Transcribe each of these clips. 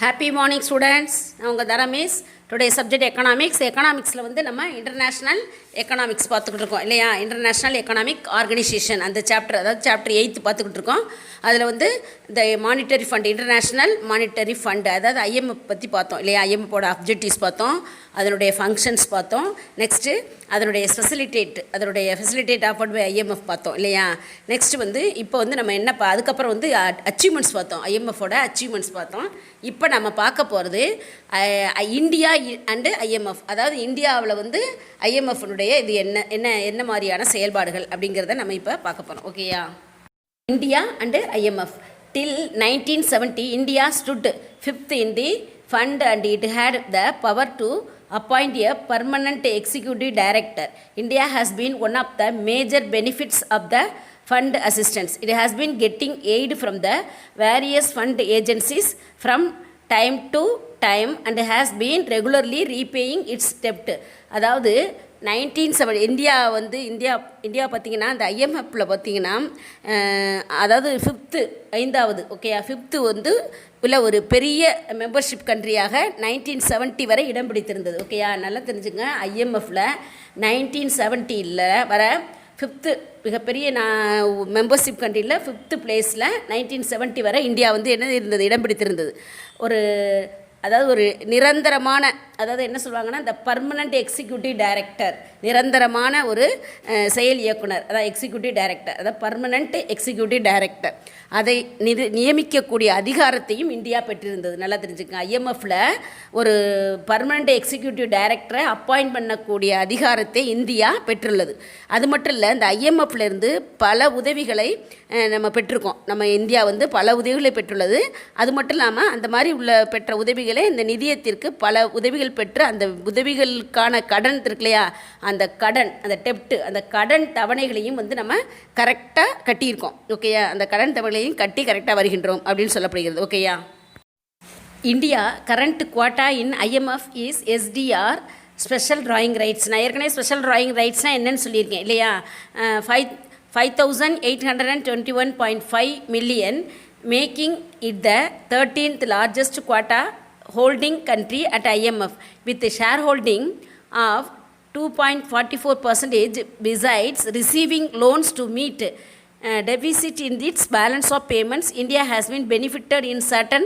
Happy morning students. நான் உங்கள் தர மிஸ். Today subject economics. எக்கனாமிக்ஸில் வந்து நம்ம இன்டர்நேஷ்னல் எக்கனாமிக்ஸ் பார்த்துக்கிட்டு இருக்கோம் இல்லையா? இன்டர்நேஷ்னல் எக்கனாமிக் ஆர்கனைசேஷன் அந்த சாப்டர், அதாவது சாப்டர் 8 பார்த்துக்கிட்டு இருக்கோம். அதில் வந்து இந்த monetary fund, international monetary fund, அதாவது IMF பற்றி பார்த்தோம் இல்லையா? IMFோட அப்ஜெக்டிவ்ஸ் பார்த்தோம், அதனுடைய ஃபங்க்ஷன்ஸ் பார்த்தோம். நெக்ஸ்ட்டு அதனுடைய ஃபெசிலிட்டேட் ஆஃபர்ட் பை IMF பார்த்தோம் இல்லையா? நெக்ஸ்ட்டு வந்து இப்போ வந்து நம்ம என்ன அதுக்கப்புறம் வந்து அச்சீவ்மெண்ட்ஸ் பார்த்தோம், IMFோட அச்சீவ்மெண்ட்ஸ் பார்த்தோம். இப்போ நம்ம பார்க்க போகிறது இந்தியா அண்டு IMF, அதாவது இந்தியாவில் வந்து IMFனுடைய இது என்ன மாதிரியான செயல்பாடுகள் அப்படிங்கிறத நம்ம இப்போ பார்க்க போகிறோம். ஓகேயா? India and IMF. Till 1970, India stood fifth in the fund and it had the power to appoint a permanent executive director. India has been one of the major benefits of the fund assistance. It has been getting aid from the various fund agencies from time to time and has been regularly repaying its debt. அதாவது 1970 India பார்த்திங்கன்னா அந்த IMFல பார்த்திங்கன்னா அதாவது ஐந்தாவது ஓகேயா, fifth வந்து உள்ள ஒரு பெரிய மெம்பர்ஷிப் கண்ட்ரியாக 1970 வரை இடம் பிடித்திருந்தது. ஓகேயா, நல்லா தெரிஞ்சுங்க. IMFல 1970 வர ஃபிஃப்த்து மிகப்பெரிய மெம்பர்ஷிப் கண்ட்ரியில் ஃபிஃப்த்து பிளேஸில் 1970 வரை இந்தியா வந்து இடம் பிடித்திருந்தது. ஒரு நிரந்தரமான, அதாவது என்ன சொல்லுவாங்கன்னா இந்த பர்மனண்ட் எக்ஸிக்யூட்டிவ் டைரக்டர், நிரந்தரமான ஒரு செயல் இயக்குனர், அதாவது எக்ஸிக்யூட்டிவ் டைரக்டர், அதாவது பர்மனண்ட் எக்ஸிக்யூட்டிவ் டைரக்டர், அதை நியமிக்கக்கூடிய அதிகாரத்தையும் இந்தியா பெற்றிருந்தது. நல்லா தெரிஞ்சுக்கங்க. IMFல ஒரு பர்மனண்ட் எக்ஸிக்யூட்டிவ் டைரக்டரை அப்பாயிண்ட் பண்ணக்கூடிய அதிகாரத்தை இந்தியா பெற்றுள்ளது. அது மட்டும் இல்லை, இந்த IMFலேருந்து பல உதவிகளை நம்ம பெற்றிருக்கோம். நம்ம இந்தியா வந்து பல உதவிகளை பெற்றுள்ளது. அது மட்டும் இல்லாமல் அந்த மாதிரி பெற்ற உதவிகளை இந்த நிதியத்திற்கு பல உதவிகள் பெற்று அந்த உதவிகளுக்கான கடன் இருக்கு இல்லையா, அந்த டெப்ட்டு, அந்த கடன் தவணைகளையும் வந்து நம்ம கரெக்டாக கட்டியிருக்கோம். ஓகேயா, அந்த கடன் தவணைகளையும் கட்டி கரெக்டாக வருகின்றோம் அப்படின்னு சொல்லப்படுகிறது. ஓகேயா, India current quota in IMF is SDR, special drawing rights. நான் ஏற்கனவே ஸ்பெஷல் ட்ராயிங் ரைட்ஸ்னால் என்னன்னு சொல்லியிருக்கேன் இல்லையா? 5,821.5 million, making it the 13th largest quota holding country at IMF with a shareholding of 2.44%. Besides receiving loans to meet deficit in its balance of payments, India has been benefited in certain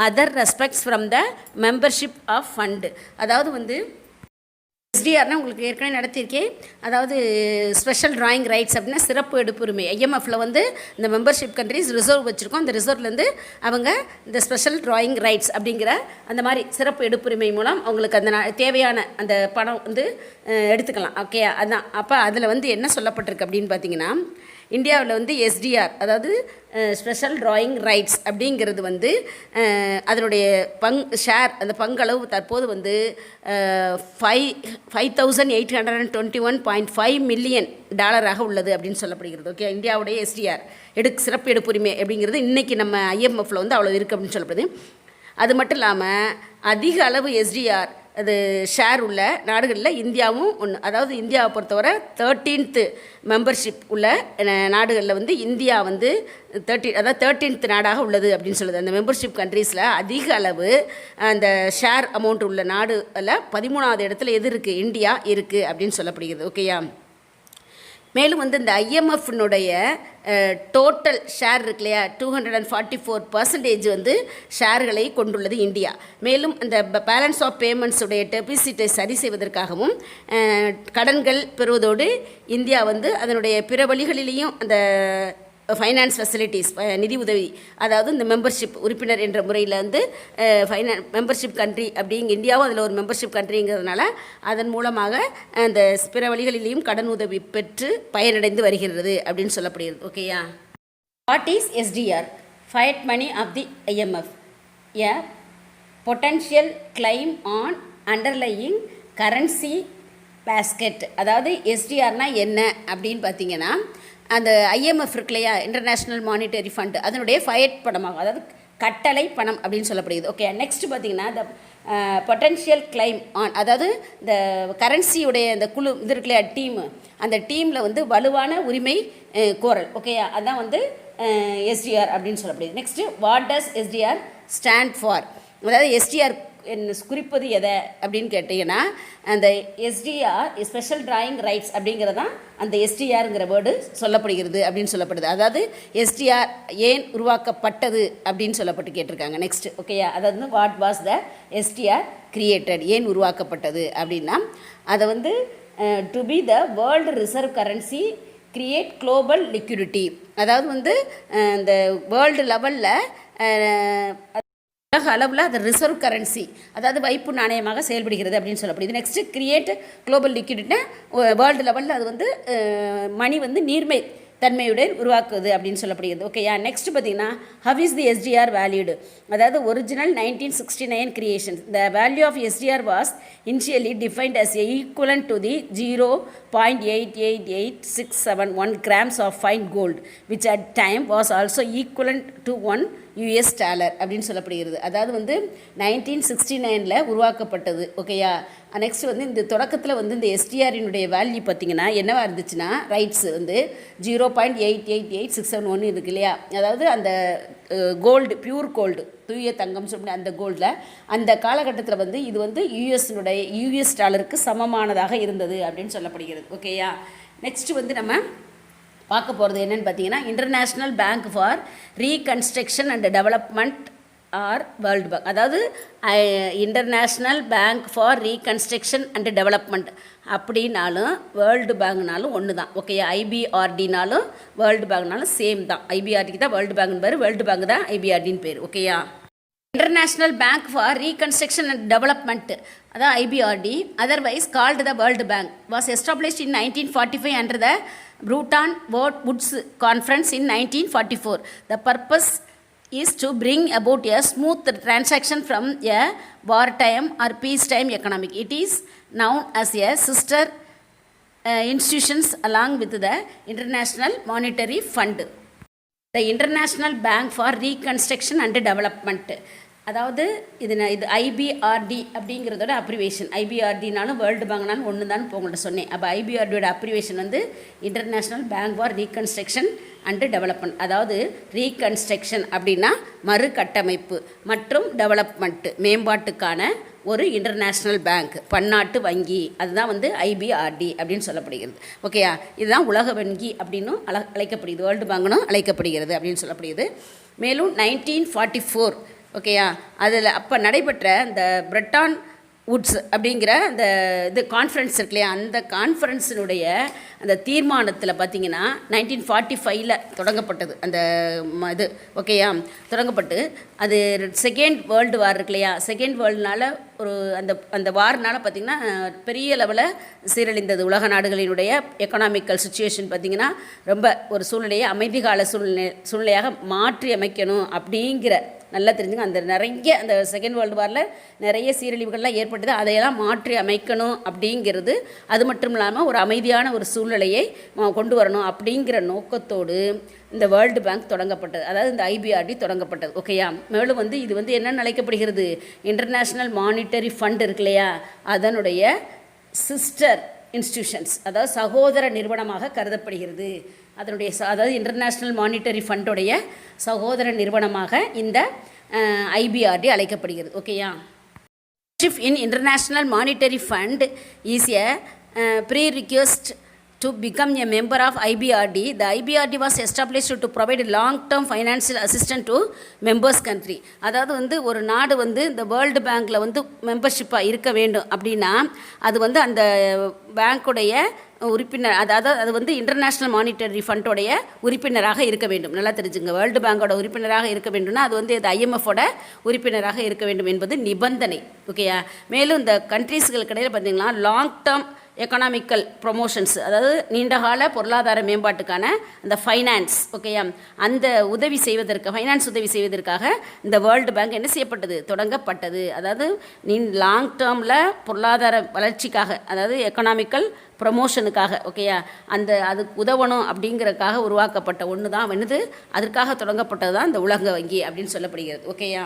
other respects from the membership of fund. அதாவது வந்து SDRனா உங்களுக்கு ஏற்கனவே நடத்தியிருக்கேன். அதாவது special drawing rights அப்படின்னா சிறப்பு எடுப்புரிமை. IMFல வந்து இந்த membership countries reserve வச்சுருக்கோம். அந்த ரிசர்வ்லேருந்து அவங்க இந்த ஸ்பெஷல் ட்ராயிங் ரைட்ஸ் அப்படிங்கிற அந்த மாதிரி சிறப்பு எடுப்புரிமை மூலம் அவங்களுக்கு அந்த தேவையான அந்த பணம் வந்து எடுத்துக்கலாம். ஓகே, அதுதான். அப்போ அதில் வந்து என்ன சொல்லப்பட்டிருக்கு அப்படின்னு பார்த்தீங்கன்னா, இந்தியாவில் வந்து SDR, அதாவது ஸ்பெஷல் ட்ராயிங் ரைட்ஸ் அப்படிங்கிறது வந்து அதனுடைய ஷேர், அந்த பங்களவு தற்போது வந்து $5,821.5 million உள்ளது அப்படின்னு சொல்லப்படுகிறது. ஓகே, இந்தியாவுடைய SDR சிறப்பு எடுப்புரிமை அப்படிங்கிறது இன்றைக்கி நம்ம IMFல வந்து அவ்வளோ இருக்குது அப்படின்னு சொல்லப்படுது. அது மட்டும் இல்லாமல் அதிக அளவு SDR அது ஷேர் உள்ள நாடுகளில் இந்தியாவும் ஒன்று. அதாவது இந்தியாவை பொறுத்தவரை 13th மெம்பர்ஷிப் உள்ள நாடுகளில் வந்து இந்தியா வந்து 13th நாடாக உள்ளது அப்படின்னு சொல்லுது. அந்த மெம்பர்ஷிப் கண்ட்ரீஸில் அதிக அளவு அந்த ஷேர் அமௌண்ட் உள்ள நாடுல 13வது இடத்துல எது இருக்குது? இந்தியா இருக்குது அப்படின்னு சொல்லப்படுகிறது. ஓகேயா, மேலும் வந்து இந்த IMFனுடைய டோட்டல் ஷேர் இருக்கு இல்லையா, 244% வந்து ஷேர்களை கொண்டுள்ளது இந்தியா. மேலும் அந்த பேலன்ஸ் ஆஃப் பேமெண்ட்ஸுடைய டெபிசிட்டை சரி செய்வதற்காகவும் கடன்கள் பெறுவதோடு இந்தியா வந்து அதனுடைய பிற வழிகளிலேயும் அந்த ஃபைனான்ஸ் ஃபெசிலிட்டிஸ், நிதி உதவி, அதாவது இந்த மெம்பர்ஷிப் உறுப்பினர் என்ற முறையில் வந்து மெம்பர்ஷிப் கண்ட்ரி இந்தியாவும் அதில் ஒரு மெம்பர்ஷிப் கண்ட்ரிங்கிறதுனால அதன் மூலமாக அந்த பிற வழிகளிலேயும் கடன் உதவி பெற்று பயனடைந்து வருகிறது அப்படின்னு சொல்லப்படுகிறது. ஓகேயா, what is SDR? Fiat money of the IMF, a potential claim on underlying currency basket. அதாவது SDRனா என்ன அப்படின்னு பார்த்தீங்கன்னா, அந்த IMF இருக்கு இல்லையா, இன்டர்நேஷ்னல் மானிட்டரி ஃபண்டு, அதனுடைய ஃபயட் பணமாகும், அதாவது கட்டளை பணம் அப்படின்னு சொல்லப்படுகிறது. ஓகே, நெக்ஸ்ட் பார்த்தீங்கன்னா இந்த பொட்டன்ஷியல் கிளைம் ஆன், அதாவது இந்த கரன்சியுடைய இந்த குழு இது இருக்கு இல்லையா, டீமு, அந்த டீமில் வந்து வலுவான உரிமை கோரல். ஓகே, அதான் வந்து SDR அப்படின்னு சொல்லப்படுது. Next, what does SDR stand for? அதாவது எஸ்டிஆர் குறிப்பது எதை அப்படின்னு கேட்டிங்கன்னா அந்த எஸ்டிஆர் ஸ்பெஷல் டிராயிங் ரைட்ஸ் அப்படிங்கிறதான் அந்த எஸ்டிஆருங்கிற வேர்டு சொல்லப்படுகிறது அப்படின்னு சொல்லப்படுது. அதாவது எஸ்டிஆர் ஏன் உருவாக்கப்பட்டது அப்படின்னு சொல்லப்பட்டு கேட்டிருக்காங்க. நெக்ஸ்ட் ஓகேயா, அதாவது what was the SDR created, ஏன் உருவாக்கப்பட்டது அப்படின்னா அதை வந்து to be the world reserve currency create global liquidity, அதாவது வந்து இந்த வேர்ல்டு லெவலில் உலக அளவில் அது ரிசர்வ் கரன்சி, அதாவது வைப்பு நாணயமாக செயல்படுகிறது அப்படின்னு சொல்லப்படுது. நெக்ஸ்ட்டு கிரியேட் குளோபல் லிக்விடிட்டினா வேர்ல்டு லெவலில் அது வந்து மணி வந்து நீர்மை தன்மையுடன் உருவாக்குது அப்படின்னு சொல்லப்படுகிறது. ஓகேயா, நெக்ஸ்ட் பார்த்தீங்கன்னா how is the SDR valued, அதாவது original 1969 creation. The value of SDR was initially defined as equivalent to the 0.888671 grams of fine gold which at time was also equivalent to $1 அப்படின்னு சொல்லப்படுகிறது. அதாவது வந்து 1969 உருவாக்கப்பட்டது. ஓகேயா, நெக்ஸ்ட் வந்து இந்த தொடக்கத்தில் வந்து இந்த எஸ்டிஆரினுடைய வேல்யூ பார்த்திங்கன்னா என்னவா இருந்துச்சுன்னா ரைட்ஸ் வந்து 0.888671 இருக்கு இல்லையா, அதாவது அந்த கோல்டு பியூர் கோல்டு தூய தங்கம் சொல்லி அந்த கோல்டில் அந்த காலகட்டத்தில் வந்து இது வந்து யூஎஸ் டாலருக்கு சமமானதாக இருந்தது அப்படின்னு சொல்லப்படுகிறது. ஓகேயா, நெக்ஸ்ட் வந்து நம்ம பார்க்க போகிறது என்னென்னு பார்த்தீங்கன்னா international bank for reconstruction and development or world bank, அதாவது international bank for reconstruction and development அப்படின்னாலும் வேர்ல்டு பேங்க்னாலும் ஒன்று தான். ஓகே, ஐபிஆர்டினாலும் வேர்ல்டு பேங்க்னாலும் சேம் தான். ஐபிஆர்டிக்கு தான் வேர்ல்டு பேங்க்னு பேர், வேர்ல்டு பேங்க் தான் ஐபிஆர்டின்னு பேர். ஓகேயா, international bank for reconstruction and development, அதான் IBRD, otherwise called the world bank, was established in 1945 under the Bretton Woods Conference in 1944. The purpose is to bring about a smooth transaction from a wartime or peacetime economic. It is known as a sister institutions along with the International Monetary Fund. The International Bank for Reconstruction and Development, அதாவது இது IBRD அப்படிங்கிறதோட abbreviation. ஐபிஆர்டினாலும் world பேங்க்னாலும் ஒன்று தான் உங்கள்கிட்ட சொன்னேன். அப்போ ஐபிஆர்டியோட abbreviation வந்து international bank for reconstruction and development, அதாவது ரீகன்ஸ்ட்ரக்ஷன் அப்படின்னா மறுகட்டமைப்பு மற்றும் டெவலப்மெண்ட்டு மேம்பாட்டுக்கான ஒரு இன்டர்நேஷ்னல் பேங்க், பன்னாட்டு வங்கி, அதுதான் வந்து ஐபிஆர்டி அப்படின்னு சொல்லப்படுகிறது. ஓகேயா, இதுதான் உலக வங்கி அப்படின்னும் அழைக்கப்படுகிறது, வேர்ல்டு பேங்க்னும் அழைக்கப்படுகிறது அப்படின்னு சொல்லப்படுகிறது. மேலும் 1944 ஓகேயா, அதில் அப்போ நடைபெற்ற இந்த பிரெட்டான் வுட்ஸ் அப்படிங்கிற அந்த இது கான்ஃபரன்ஸ் இருக்கு இல்லையா, அந்த கான்ஃபரன்ஸினுடைய அந்த தீர்மானத்தில் பார்த்திங்கன்னா 1945 தொடங்கப்பட்டது அந்த இது. ஓகேயா, தொடங்கப்பட்டு அது செகண்ட் வேர்ல்டு வார் இருக்கு இல்லையா, செகண்ட் வேர்ல்டுனால ஒரு அந்த வார்னால் பார்த்திங்கன்னா பெரிய லெவலில் சீரழிந்தது உலக நாடுகளினுடைய எக்கனாமிக்கல் சுச்சுவேஷன். பார்த்திங்கன்னா ரொம்ப ஒரு சூழ்நிலையை அமைதி கால சூழ்நிலையாக மாற்றி அமைக்கணும் அப்படிங்கிற நல்லா தெரிஞ்சுங்க. அந்த நிறைய அந்த செகண்ட் வேர்ல்டு வாரில் நிறைய சீரழிவுகள்லாம் ஏற்பட்டது, அதையெல்லாம் மாற்றி அமைக்கணும் அப்படிங்கிறது, அது மட்டும் இல்லாமல் ஒரு அமைதியான ஒரு சூழ்நிலையை கொண்டு வரணும் அப்படிங்கிற நோக்கத்தோடு இந்த வேர்ல்டு பேங்க் தொடங்கப்பட்டது, அதாவது இந்த ஐபிஆர்டி தொடங்கப்பட்டது. ஓகேயா, மேலும் வந்து இது வந்து என்னென்னு அழைக்கப்படுகிறது, இன்டர்நேஷ்னல் மானிட்டரி ஃபண்ட் இருக்கு இல்லையா, அதனுடைய சிஸ்டர் இன்ஸ்டிடியூஷன்ஸ், அதாவது சகோதர நிறுவனமாக கருதப்படுகிறது. அதனுடைய அதாவது இன்டர்நேஷ்னல் மானிட்டரி ஃபண்டோடைய சகோதர நிறுவனமாக இந்த ஐபிஆர்டி அழைக்கப்படுகிறது. ஓகேயா, in international monetary fund is a prerequisite to become a member of IBRD. The IBRD was established to provide long-term financial assistance to members country. அதாவது வந்து ஒரு நாடு வந்து இந்த வேர்ல்டு பேங்க்கில் வந்து மெம்பர்ஷிப்பாக இருக்க வேண்டும் அப்படின்னா அது வந்து அந்த பேங்க்குடைய உறுப்பினர், அதாவது அது வந்து இன்டர்நேஷ்னல் மானிட்டரி ஃபண்டோடைய உறுப்பினராக இருக்க வேண்டும். நல்லா தெரிஞ்சுங்க, வேர்ல்டு பேங்கோட உறுப்பினராக இருக்க வேண்டும்னா அது வந்து அது ஐஎம்எஃபோட உறுப்பினராக இருக்க வேண்டும் என்பது நிபந்தனை. ஓகேயா, மேலும் இந்த கண்ட்ரீஸ்களுக்கு இடையில் பார்த்திங்கன்னா லாங் டேர்ம் எக்கனாமிக்கல் ப்ரொமோஷன்ஸ், அதாவது நீண்டகால பொருளாதார மேம்பாட்டுக்கான அந்த ஃபைனான்ஸ், ஓகேயா, அந்த உதவி செய்வதற்கு ஃபைனான்ஸ் உதவி செய்வதற்காக இந்த வேர்ல்டு பேங்க் என்ன செய்யப்பட்டது, தொடங்கப்பட்டது. அதாவது லாங் டேர்மில் பொருளாதார வளர்ச்சிக்காக, அதாவது எக்கனாமிக்கல் ப்ரொமோஷனுக்காக, ஓகேயா, அதுக்கு உதவணும் அப்படிங்கிறதுக்காக உருவாக்கப்பட்ட ஒன்று தான் என்னது, அதற்காக தொடங்கப்பட்டது தான் இந்த உலக வங்கி அப்படின்னு சொல்லப்படுகிறது. ஓகேயா,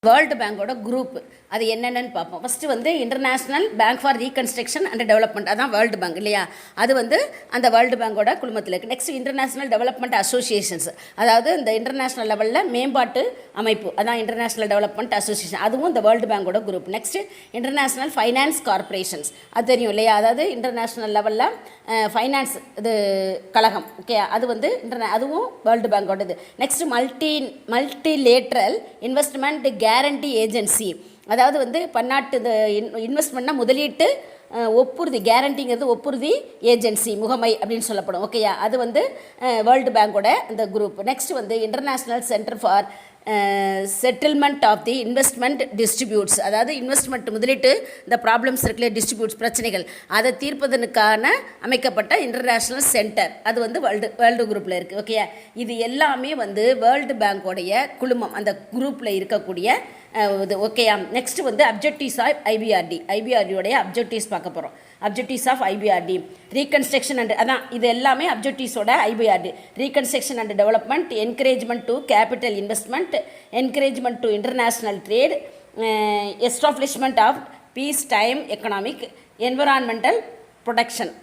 வேர்ல்டு பேங்கோட குரூப் அது என்னென்னு பார்ப்போம். ஃபஸ்ட்டு வந்து international bank for reconstruction and development, அதான் வேர்ல்டு பேங்க் இல்லையா, அது வந்து அந்த வேர்ல்டு பேங்கோட குழுமத்தில் இருக்குது. நெக்ஸ்ட் இன்டர்நேஷ்னல் டெவலப்மெண்ட் அசோசியேஷன்ஸ், அதாவது இந்த இன்டர்நேஷ்னல் லெவலில் மேம்பாட்டு அமைப்பு, அதான் இன்டர்நேஷ்னல் டெவலப்மெண்ட் அசோசியேஷன், அதுவும் இந்த வேர்ல்டு பேங்கோட group. Next international finance corporations, அது தெரியும் இல்லையா, அதாவது இன்டர்நேஷ்னல் லெவலில் ஃபைனான்ஸ் இது கழகம், ஓகே, அது வந்து அதுவும் வேர்ல்டு பேங்கோடது. Next multilateral investment guarantee agency, அதாவது வந்து பன்னாட்டு இந்த இன்வெஸ்ட்மெண்ட்னா முதலீட்டு ஒப்புறுதி, கேரண்டிங்கிறது ஒப்புறுதி ஏஜென்சி, முகமை அப்படின்னு சொல்லப்படும், ஓகேயா, அது வந்து வேர்ல்டு பேங்கோட அந்த குரூப். நெக்ஸ்ட் வந்து international centre for settlement of the investment distributes, அதாவது இன்வெஸ்ட்மெண்ட் முதலீட்டு இந்த ப்ராப்ளம்ஸ் இருக்குல்ல, டிஸ்ட்ரிபியூட்ஸ் பிரச்சனைகள், அதை தீர்ப்பதற்கான அமைக்கப்பட்ட இன்டர்நேஷ்னல் சென்டர், அது வந்து வேர்ல்டு குரூப்பில் இருக்குது, ஓகே. இது எல்லாமே வந்து வேர்ல்டு பேங்கோடைய குழுமம், அந்த குரூப்பில் இருக்கக்கூடிய இது, ஓகேயா. நெக்ஸ்ட் வந்து அப்ஜெக்டிவ்ஸ் ஆஃப் ஐபிஆர்டியோடைய அப்ஜெக்டிவ்ஸ் பார்க்க போகிறோம். Objectives of IBRD reconstruction and, அதான் இது எல்லாமே அப்ஜெக்டிவ்ஸோட IBRD. Reconstruction and development, encouragement to capital investment, encouragement to international trade, establishment of peace time economic, environmental protection.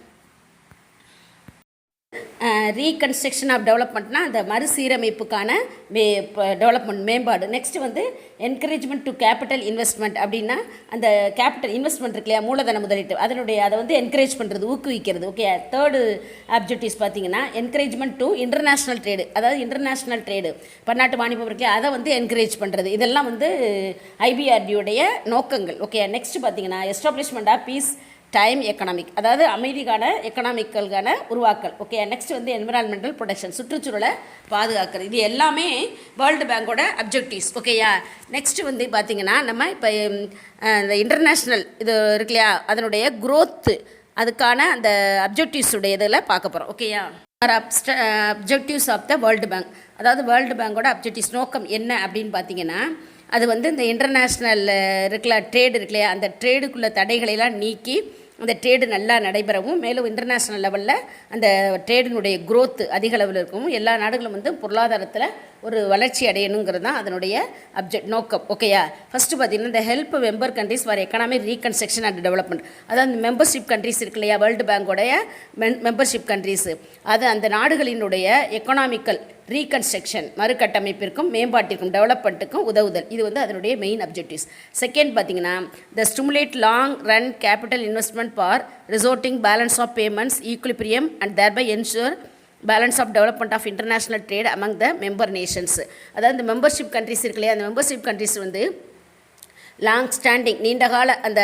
Reconstruction of டெவலப்மெண்ட்னா அந்த மறுசீரமைப்புக்கான டெவலப்மெண்ட் மேம்பாடு. நெக்ஸ்ட் வந்து என்கரேஜ்மெண்ட் டு கேபிட்டல் இன்வெஸ்ட்மெண்ட், அப்படின்னா அந்த கேபிட்டல் இன்வெஸ்ட்மெண்ட் இருக்கு இல்லையா, மூலதன முதலீட்டு, அதை வந்து என்கரேஜ் பண்ணுறது, ஊக்குவிக்கிறது, ஓகே. தேர்டு ஆப்ஜெக்டிவ்ஸ் பார்த்தீங்கன்னா என்கரேஜ்மெண்ட் டு இன்டர்நேஷ்னல் ட்ரேடு, அதாவது இன்டர்நேஷ்னல் ட்ரேடு பன்னாட்டு வாணிபம் இருக்கு, அதை வந்து என்கரேஜ் பண்ணுறது, இதெல்லாம் வந்து ஐபிஆர்டியோடைய நோக்கங்கள், ஓகே. நெக்ஸ்ட் பார்த்தீங்கன்னா establishment of peace time economic, அதாவது அமைதிக்கான எக்கனாமிக்கல்கான உருவாக்கல், ஓகே. நெக்ஸ்ட் வந்து என்விரான்மெண்டல் ப்ரொடெக்ஷன், சுற்றுச்சூழலை பாதுகாக்கிறது, இது எல்லாமே வேர்ல்டு பேங்கோட அப்ஜெக்டிவ்ஸ், ஓகேயா. நெக்ஸ்ட் வந்து பார்த்திங்கன்னா நம்ம இப்போ இந்த இன்டர்நேஷ்னல் இது இருக்கு இல்லையா, அதனுடைய க்ரோத்து, அதுக்கான அந்த அப்ஜெக்டிவ்ஸுடைய இதில் பார்க்க போகிறோம், ஓகேயா. Objectives of the world bank, அதாவது வேர்ல்டு பேங்கோட அப்ஜெக்டிவ்ஸ் நோக்கம் என்ன அப்படின்னு பார்த்தீங்கன்னா, அது வந்து இந்த இன்டர்நேஷ்னல் இருக்குல்ல ட்ரேடு இருக்கு இல்லையா, அந்த ட்ரேடுக்குள்ள தடைகளெல்லாம் நீக்கி அந்த ட்ரேடு நல்லா நடைபெறவும், மேலும் இன்டர்நேஷ்னல் லெவலில் அந்த ட்ரேடினுடைய க்ரோத்து அதிக அளவில் இருக்கவும், எல்லா நாடுகளும் வந்து பொருளாதாரத்தில் ஒரு வளர்ச்சி அடையணுங்கிறது தான் அதனுடைய நோக்கம், ஓகேயா. ஃபஸ்ட்டு பார்த்தீங்கன்னா இந்த help member countries for economic reconstruction and development, அதாவது இந்த மெம்பர்ஷிப் கண்ட்ரிஸ் இருக்கு இல்லையா, வேர்ல்டு பேங்கோடைய மெம்பர்ஷிப் கண்ட்ரிஸு, அது அந்த நாடுகளினுடைய எக்கனாமிக்கல் ரீகன்ஸ்ட்ரக்ஷன் மறுகட்டமைப்பிற்கும் மேம்பாட்டிற்கும் டெவலப்மெண்ட்டுக்கும் உதவுதல், இது வந்து அதனுடைய மெயின் அப்ஜெக்டிவ்ஸ். செகண்ட் பார்த்தீங்கன்னா the stimulate long run capital investment for restoring balance of payments equilibrium and thereby ensure balance of development of international trade among the member nations, அதாவது இந்த membership countries இருக்கு இல்லையா, அந்த மெம்பர்ஷிப் கண்ட்ரிஸ் வந்து long standing நீண்டகால அந்த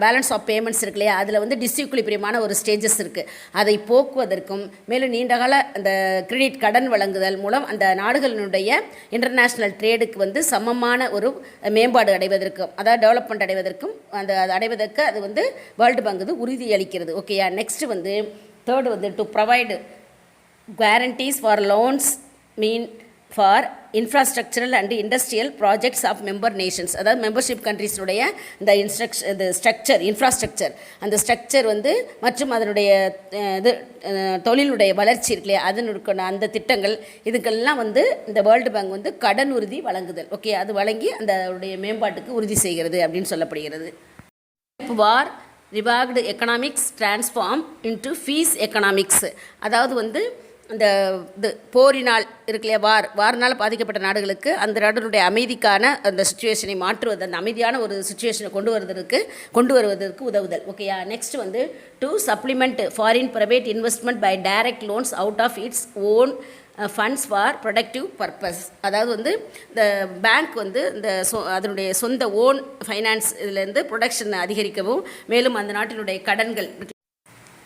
balance of payments இருக்கு இல்லையா, அதில் வந்து டிஸ்இக்குலிபிரியமான ஒரு ஸ்டேஜஸ் இருக்குது, அதை போக்குவதற்கும், மேலும் நீண்டகால அந்த கிரெடிட் கடன் வழங்குதல் மூலம் அந்த நாடுகளினுடைய இன்டர்நேஷ்னல் ட்ரேடுக்கு வந்து சமமான ஒரு மேம்பாடு அடைவதற்கும், அதாவது டெவலப்மெண்ட் அடைவதற்கும், அது அடைவதற்கு அது வந்து வேர்ல்டு பேங்க் வந்து உறுதியளிக்கிறது, ஓகேயா. நெக்ஸ்ட்டு வந்து தேர்டு வந்து to provide guarantees for loans mean for infrastructural and industrial projects of member nations, அதாவது மெம்பர்ஷிப் கண்ட்ரிஸுடைய இந்த இன்ஃப்ராஸ்ட்ரக்சர், அந்த ஸ்ட்ரக்சர் வந்து மற்றும் அதனுடைய இது தொழிலுடைய வளர்ச்சி இருக்கு இல்லையா, அதனுடைய அந்த திட்டங்கள், இதுக்கெல்லாம் வந்து இந்த வேர்ல்டு பேங்க் வந்து கடன் உறுதி வழங்குதல், ஓகே, அது வழங்கி அந்த மேம்பாட்டுக்கு உறுதி செய்கிறது அப்படின்னு சொல்லப்படுகிறது. War reward economics transform into peace economics, அதாவது வந்து இந்த இது போரினால் இருக்கு இல்லையா, வாரினால் பாதிக்கப்பட்ட நாடுகளுக்கு அந்த நாடுகளுடைய அமைதிக்கான அந்த சுச்சுவேஷனை மாற்றுவது, அந்த அமைதியான ஒரு சுச்சுவேஷனை கொண்டு வருவதற்கு உதவுதல், ஓகேயா. நெக்ஸ்ட் வந்து to supplement foreign private investment by direct loans out of its own funds for productive purpose, அதாவது வந்து இந்த பேங்க் வந்து இந்த அதனுடைய சொந்த ஓன் ஃபைனான்ஸ் இதிலேருந்து ப்ரொடக்ஷன் அதிகரிக்கவும், மேலும் அந்த நாட்டினுடைய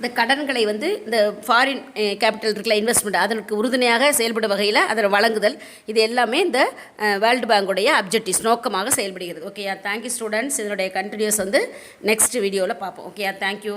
இந்த கடன்களை வந்து இந்த ஃபாரின் கேபிட்டல் இருக்குல்ல இன்வெஸ்ட்மெண்ட், அதற்கு உறுதுணையாக செயல்படும் வகையில் அதை வழங்குதல், இது எல்லாமே இந்த வேர்ல்டு பேங்குடைய அப்ஜெக்டிவ்ஸ் நோக்கமாக செயல்படுகிறது, ஓகேயா. தேங்க்யூ ஸ்டூடெண்ட்ஸ், இதனுடைய கண்டினியூஸ் வந்து நெக்ஸ்ட் வீடியோவில் பார்ப்போம், ஓகேயா. தேங்க்யூ.